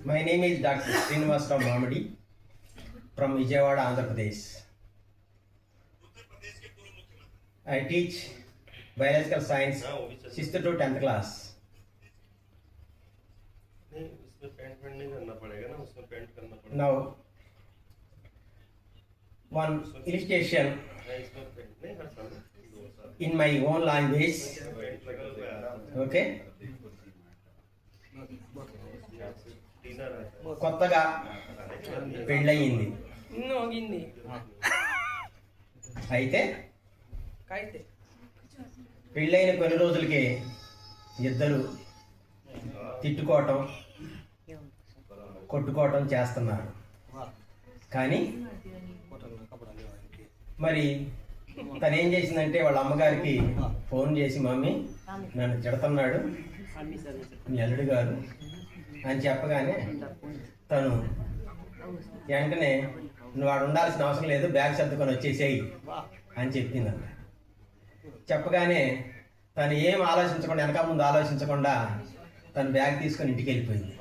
My name is Dr. Srinivasrao Mamadi from Vijayawada, Andhra Pradesh. I teach biological science 6th to 10th class. Now, one illustration in my own language. Okay. కొత్తగా పెళ్ళయింది. అయితే పెళ్ళైన కొన్ని రోజులకి ఇద్దరు తిట్టుకోవటం కొట్టుకోవటం చేస్తున్నారు. కానీ మరి తను ఏం చేసిందంటే వాళ్ళ అమ్మగారికి ఫోన్ చేసి, మమ్మీ నన్ను తిడుతున్నాడు మీ అల్లుడు గారు అని చెప్పగానే తను వెంటనే నువ్వు వాడు ఉండాల్సిన అవసరం లేదు, బ్యాగ్ సర్దుకొని వచ్చేసేయి అని చెప్పిందంట. చెప్పగానే తను ఏం ఆలోచించకుండా, వెనక ముందు ఆలోచించకుండా తను బ్యాగ్ తీసుకొని ఇంటికి వెళ్ళిపోయింది.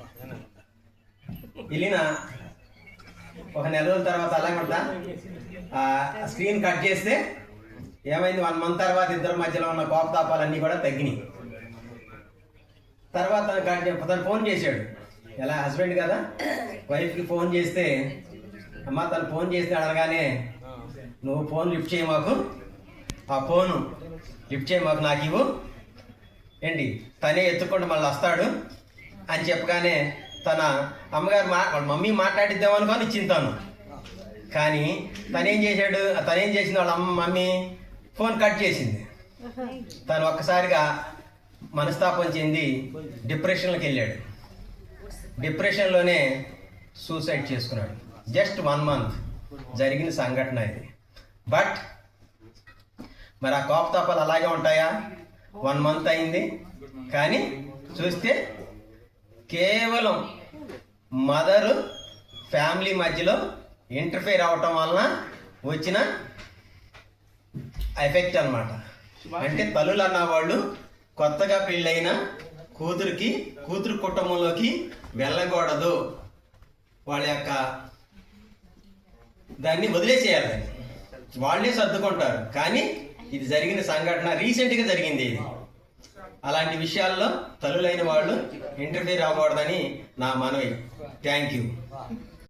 వెళ్ళిన ఒక నెల రోజుల తర్వాత అలాగంట స్క్రీన్ కట్ చేస్తే ఏమైంది, 1 month తర్వాత ఇద్దరి మధ్యలో ఉన్న కోపతాపాలన్నీ కూడా తగ్గినాయి. తర్వాత తను ఫోన్ చేశాడు, ఎలా హస్బెండ్ కదా, వైఫ్కి ఫోన్ చేస్తే, అమ్మ తను ఫోన్ చేస్తే అనగానే నువ్వు ఫోన్ లిఫ్ట్ చేయి మాకు, ఆ ఫోను లిఫ్ట్ చేయి మాకు, నాకు ఇవ్వు, ఏంటి తనే ఎత్తుకుంటూ మళ్ళీ వస్తాడు అని చెప్పగానే తన అమ్మగారు వాళ్ళ మమ్మీ మాట్లాడిద్దామనుకొని ఇచ్చింది తను. కానీ తనేం చేసింది వాళ్ళ మమ్మీ ఫోన్ కట్ చేసింది. తను ఒక్కసారిగా మనస్తాపం చెంది డిప్రెషన్లోకి వెళ్ళాడు. డిప్రెషన్లోనే సూసైడ్ చేసుకున్నాడు. జస్ట్ 1 month జరిగిన సంఘటన ఇది. బట్ మరి ఆ కోపతాపాలు అలాగే ఉంటాయా? 1 month అయింది, కానీ చూస్తే కేవలం మదరు ఫ్యామిలీ మధ్యలో ఇంటర్ఫేర్ అవటం వలన వచ్చిన ఎఫెక్ట్ అన్నమాట. అంటే తల్లులు అన్న వాళ్ళు కొత్తగా పెళ్ళైన కూతురు కుటుంబంలోకి వెళ్ళకూడదు, వాళ్ళ యొక్క దాన్ని వదిలేసేయాలి, వాళ్ళే సర్దుకుంటారు. కానీ ఇది జరిగిన సంఘటన రీసెంట్గా జరిగింది. ఇది అలాంటి విషయాల్లో తల్లులైన వాళ్ళు ఇంటర్ఫీర్ అవ్వకూడదని నా మనవి. Thank you.